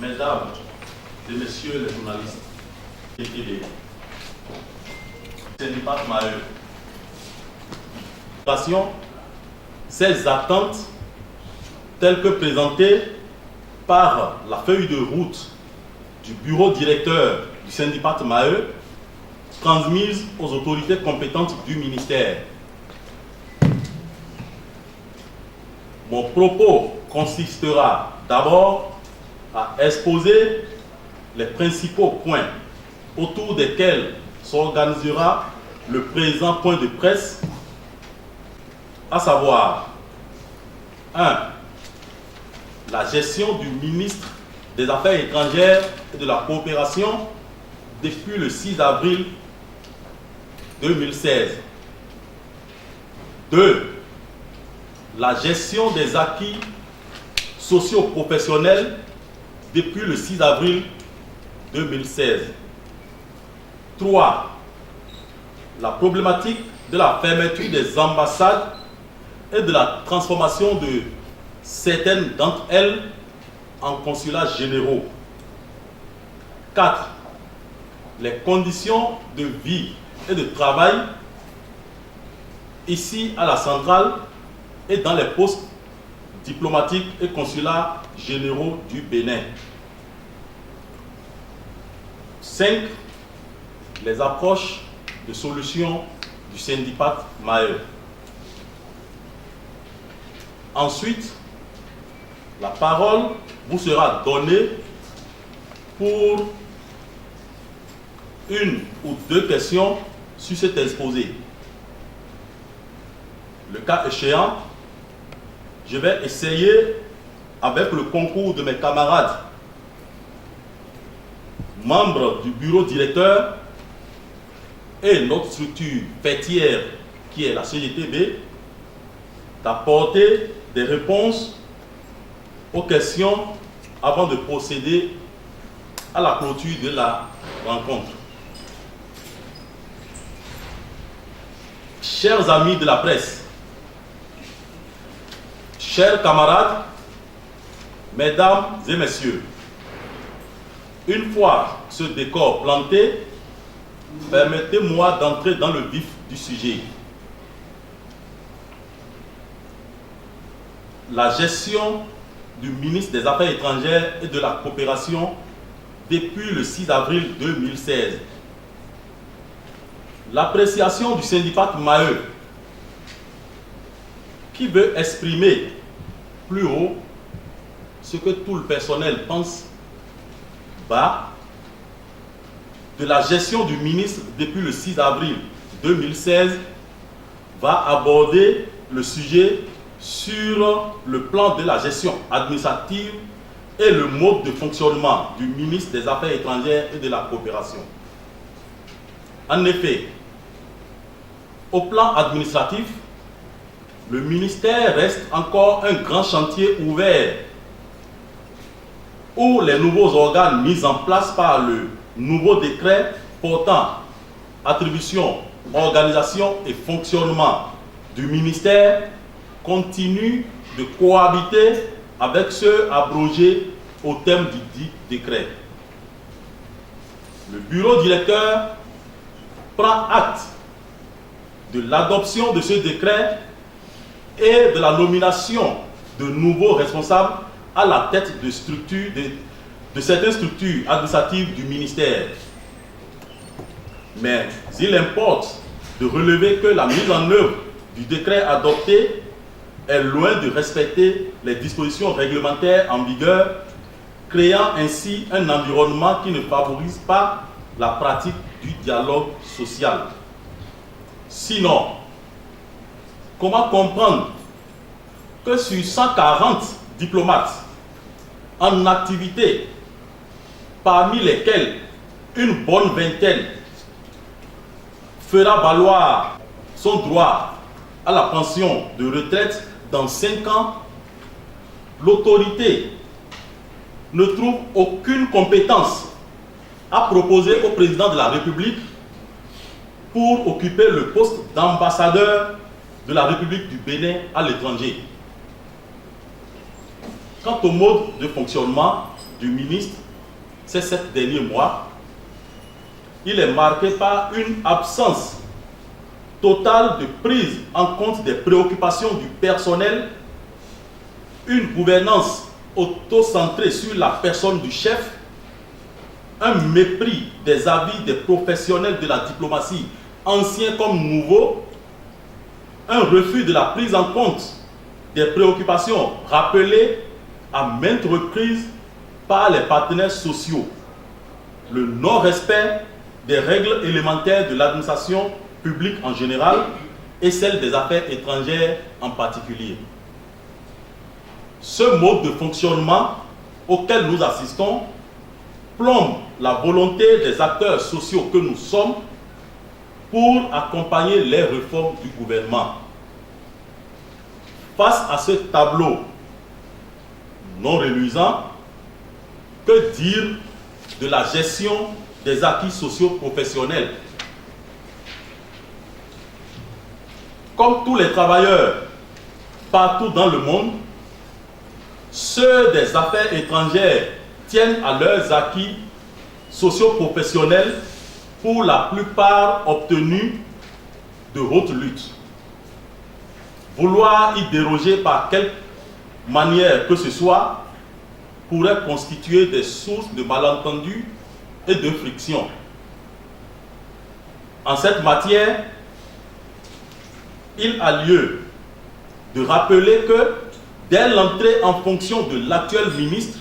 Mesdames et messieurs les journalistes, syndicat Maheu, ces attentes telles que présentées par la feuille de route du bureau directeur du syndicat Maheu, transmise aux autorités compétentes du ministère. Mon propos consistera d'abord à exposer les principaux points autour desquels s'organisera le présent point de presse, à savoir 1. La gestion du ministre des Affaires étrangères et de la coopération depuis le 6 avril 2016. 2. La gestion des acquis socio-professionnels depuis le 6 avril 2016. 3. La problématique de la fermeture des ambassades et de la transformation de certaines d'entre elles en consulats généraux. 4. Les conditions de vie et de travail ici à la centrale et dans les postes diplomatiques et consulats généraux du Bénin. 5. Les approches de solutions du syndicat Maheu. Ensuite, la parole vous sera donnée pour une ou deux questions sur cet exposé. Le cas échéant, je vais essayer, avec le concours de mes camarades, membres du bureau directeur et notre structure fêtière qui est la CGTB, d'apporter des réponses aux questions avant de procéder à la clôture de la rencontre. Chers amis de la presse, chers camarades, mesdames et messieurs, une fois ce décor planté, permettez-moi d'entrer dans le vif du sujet. La gestion du ministre des Affaires étrangères et de la coopération depuis le 6 avril 2016. L'appréciation du syndicat Maheu, qui veut exprimer plus haut ce que tout le personnel pense bas, de la gestion du ministre depuis le 6 avril 2016, va aborder le sujet sur le plan de la gestion administrative et le mode de fonctionnement du ministre des Affaires étrangères et de la coopération. En effet, au plan administratif, le ministère reste encore un grand chantier ouvert où les nouveaux organes mis en place par le nouveau décret portant attribution, organisation et fonctionnement du ministère continuent de cohabiter avec ceux abrogés au terme du dit décret. Le bureau directeur prend acte de l'adoption de ce décret et de la nomination de nouveaux responsables à la tête de certaines structures administratives du ministère. Mais il importe de relever que la mise en œuvre du décret adopté est loin de respecter les dispositions réglementaires en vigueur, créant ainsi un environnement qui ne favorise pas la pratique du dialogue social. Sinon, comment comprendre que sur 140 diplomates en activité, parmi lesquels une bonne vingtaine fera valoir son droit à la pension de retraite dans 5 ans, l'autorité ne trouve aucune compétence à proposer au président de la République pour occuper le poste d'ambassadeur de la République du Bénin à l'étranger. Quant au mode de fonctionnement, du ministre ces 7 derniers mois, il est marqué par une absence totale de prise en compte des préoccupations du personnel, une gouvernance auto-centrée sur la personne du chef, un mépris des avis des professionnels de la diplomatie, anciens comme nouveaux, un refus de la prise en compte des préoccupations rappelées à maintes reprises par les partenaires sociaux, le non-respect des règles élémentaires de l'administration publique en général et celle des affaires étrangères en particulier. Ce mode de fonctionnement auquel nous assistons plombe la volonté des acteurs sociaux que nous sommes pour accompagner les réformes du gouvernement. Face à ce tableau non reluisant, que dire de la gestion des acquis sociaux professionnels? Comme tous les travailleurs partout dans le monde, ceux des affaires étrangères tiennent à leurs acquis socio-professionnels, pour la plupart obtenus de haute lutte. Vouloir y déroger par quelque manière que ce soit pourrait constituer des sources de malentendus et de frictions. En cette matière, il a lieu de rappeler que dès l'entrée en fonction de l'actuel ministre,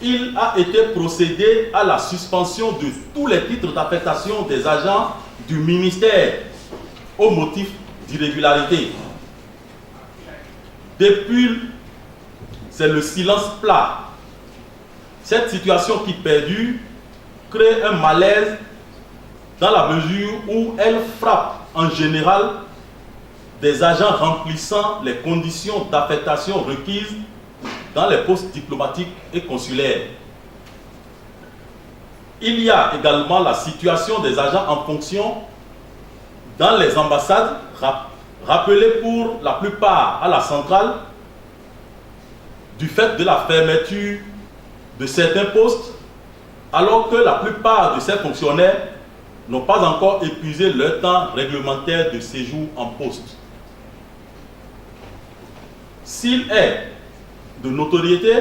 il a été procédé à la suspension de tous les titres d'affectation des agents du ministère au motif d'irrégularité. Depuis, c'est le silence plat. Cette situation qui perdure crée un malaise dans la mesure où elle frappe en général des agents remplissant les conditions d'affectation requises dans les postes diplomatiques et consulaires. Il y a également la situation des agents en fonction dans les ambassades, rappelées pour la plupart à la centrale, du fait de la fermeture de certains postes, alors que la plupart de ces fonctionnaires n'ont pas encore épuisé leur temps réglementaire de séjour en poste. S'il est de notoriété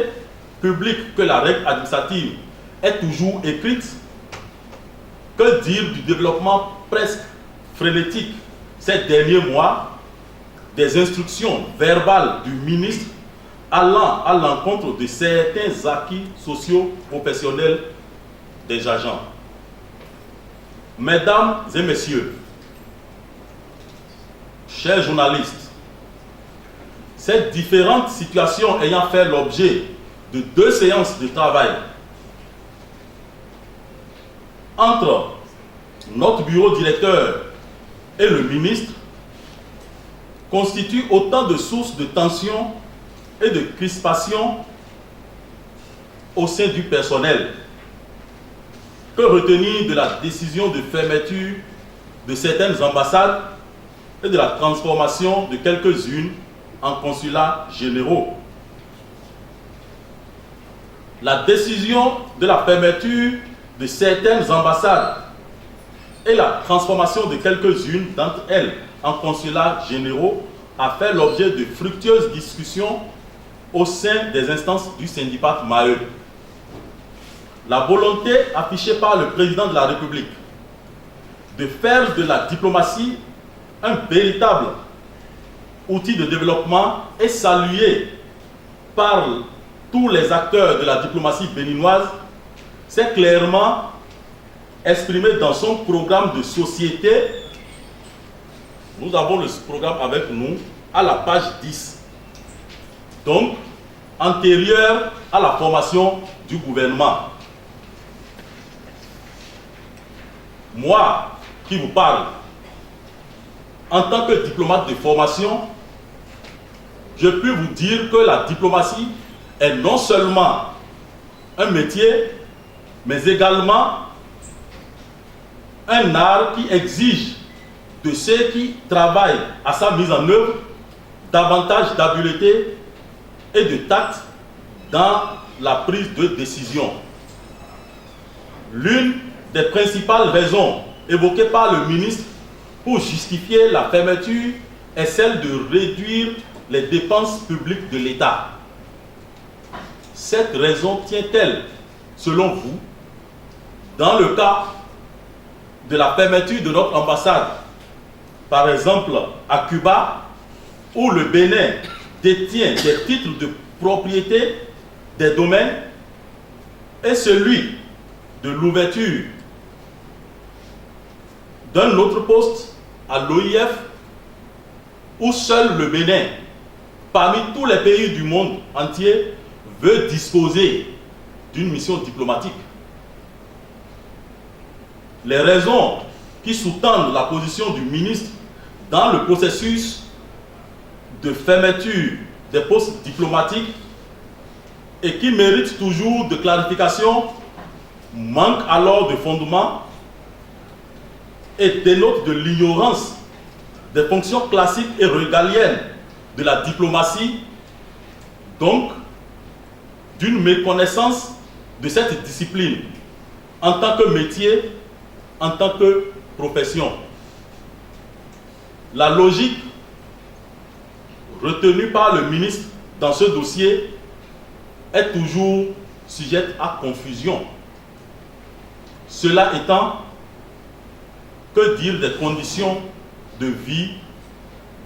publique que la règle administrative est toujours écrite, que dire du développement presque frénétique ces derniers mois des instructions verbales du ministre allant à l'encontre de certains acquis sociaux professionnels des agents. Mesdames et messieurs, chers journalistes, ces différentes situations ayant fait l'objet de 2 séances de travail entre notre bureau directeur et le ministre constituent autant de sources de tension et de crispation au sein du personnel. Que retenir de la décision de fermeture de certaines ambassades et de la transformation de quelques-unes en consulats généraux? La décision de la fermeture de certaines ambassades et la transformation de quelques-unes d'entre elles en consulats généraux a fait l'objet de fructueuses discussions au sein des instances du syndicat Maheu. La volonté affichée par le président de la République de faire de la diplomatie un véritable outil de développement est saluée par tous les acteurs de la diplomatie béninoise, s'est clairement exprimé dans son programme de société. Nous avons le programme avec nous à la page 10. Donc, antérieur à la formation du gouvernement. Moi qui vous parle, en tant que diplomate de formation, je peux vous dire que la diplomatie est non seulement un métier, mais également un art qui exige de ceux qui travaillent à sa mise en œuvre davantage d'habileté et de tact dans la prise de décision. L'une des principales raisons évoquées par le ministre pour justifier la fermeture est celle de réduire les dépenses publiques de l'État. Cette raison tient-elle, selon vous, dans le cas de la fermeture de notre ambassade, par exemple à Cuba, où le Bénin détient des titres de propriété des domaines, et celui de l'ouverture d'un autre poste à l'OIF, où seul le Bénin, parmi tous les pays du monde entier, veut disposer d'une mission diplomatique. Les raisons qui sous-tendent la position du ministre dans le processus de fermeture des postes diplomatiques et qui méritent toujours de clarification manquent alors de fondement et dénotent de l'ignorance des fonctions classiques et régaliennes de la diplomatie, donc d'une méconnaissance de cette discipline en tant que métier, en tant que profession. La logique retenue par le ministre dans ce dossier est toujours sujette à confusion. Cela étant, que dire des conditions de vie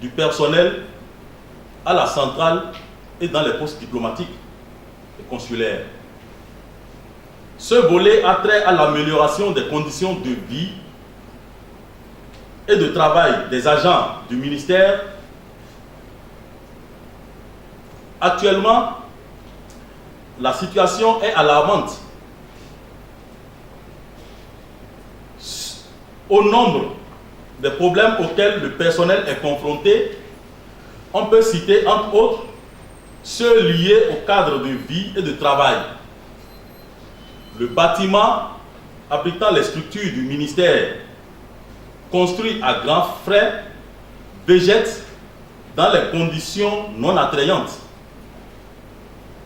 du personnel à la centrale et dans les postes diplomatiques et consulaires? Ce volet a trait à l'amélioration des conditions de vie et de travail des agents du ministère. Actuellement, la situation est alarmante. Au nombre des problèmes auxquels le personnel est confronté, on peut citer entre autres ceux liés au cadre de vie et de travail. Le bâtiment abritant les structures du ministère, construit à grands frais, végète dans les conditions non attrayantes.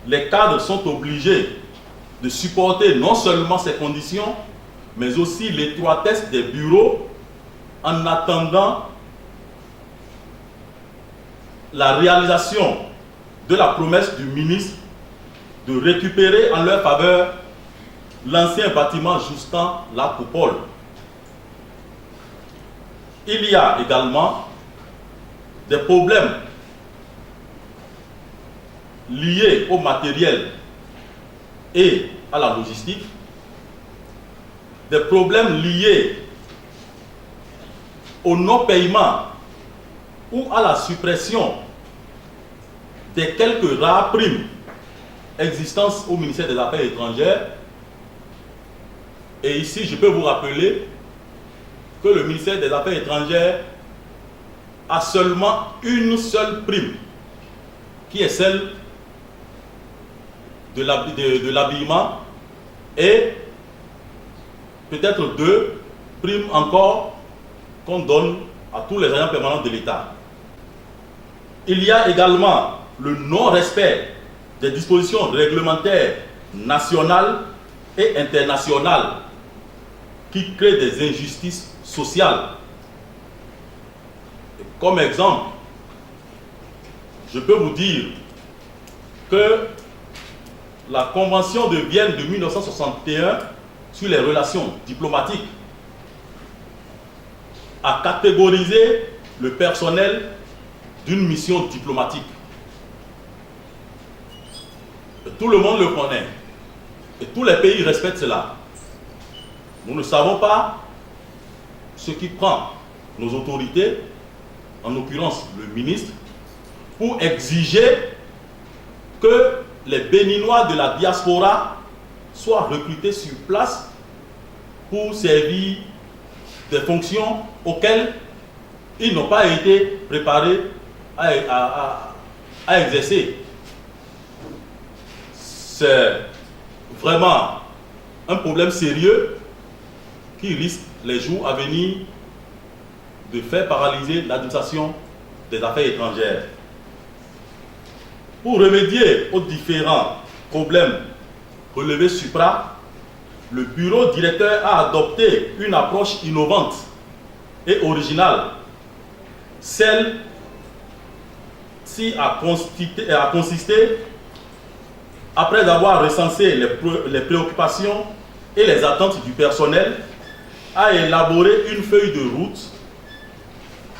Les cadres sont obligés de supporter non seulement ces conditions, mais aussi l'étroitesse des bureaux en attendant la réalisation de la promesse du ministre de récupérer en leur faveur l'ancien bâtiment jusqu'en la coupole. Il y a également des problèmes liés au matériel et à la logistique, des problèmes liés au non-paiement ou à la suppression des quelques rares primes existantes au ministère des Affaires étrangères. Et ici, je peux vous rappeler que le ministère des Affaires étrangères a seulement une seule prime, qui est celle de l'habillement, et peut-être 2 primes encore qu'on donne à tous les agents permanents de l'État. Il y a également le non-respect des dispositions réglementaires nationales et internationales qui créent des injustices sociales. Et comme exemple, je peux vous dire que la Convention de Vienne de 1961 sur les relations diplomatiques a catégorisé le personnel d'une mission diplomatique. Et tout le monde le connaît. Et tous les pays respectent cela. Nous ne savons pas ce qui prend nos autorités, en l'occurrence le ministre, pour exiger que les Béninois de la diaspora soient recrutés sur place pour servir des fonctions auxquelles ils n'ont pas été préparés à exercer. C'est vraiment un problème sérieux qui risque les jours à venir de faire paralyser l'administration des affaires étrangères. Pour remédier aux différents problèmes relevé supra, le bureau directeur a adopté une approche innovante et originale. Celle-ci a consisté, après avoir recensé les préoccupations et les attentes du personnel, à élaborer une feuille de route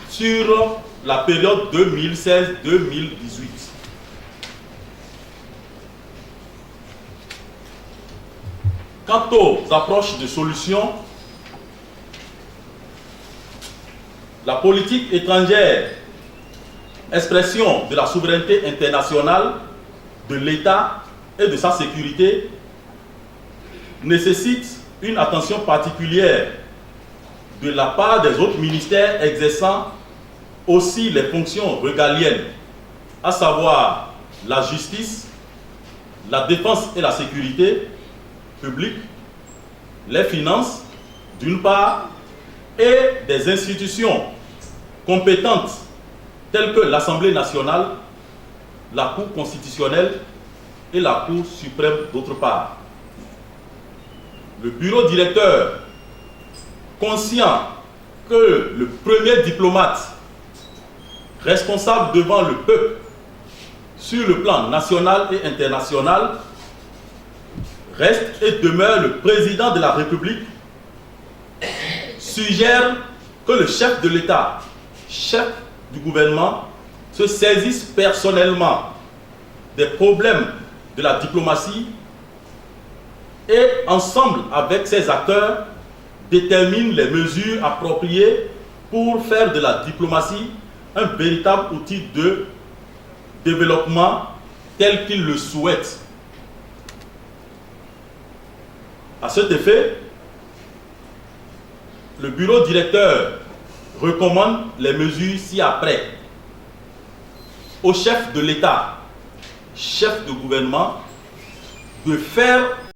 sur la période 2016-2018. Quant aux approches de solutions, la politique étrangère, expression de la souveraineté internationale, de l'État et de sa sécurité, nécessite une attention particulière de la part des autres ministères exerçant aussi les fonctions régaliennes, à savoir la justice, la défense et la sécurité publique, les finances d'une part, et des institutions compétentes telles que l'Assemblée nationale, la Cour constitutionnelle et la Cour suprême d'autre part. Le bureau directeur, conscient que le premier diplomate responsable devant le peuple sur le plan national et international reste et demeure le président de la République, suggère que le chef de l'État, chef du gouvernement, se saisisse personnellement des problèmes de la diplomatie et, ensemble avec ses acteurs, détermine les mesures appropriées pour faire de la diplomatie un véritable outil de développement tel qu'il le souhaite. À cet effet, le bureau directeur recommande les mesures ci-après au chef de l'État, chef de gouvernement, de faire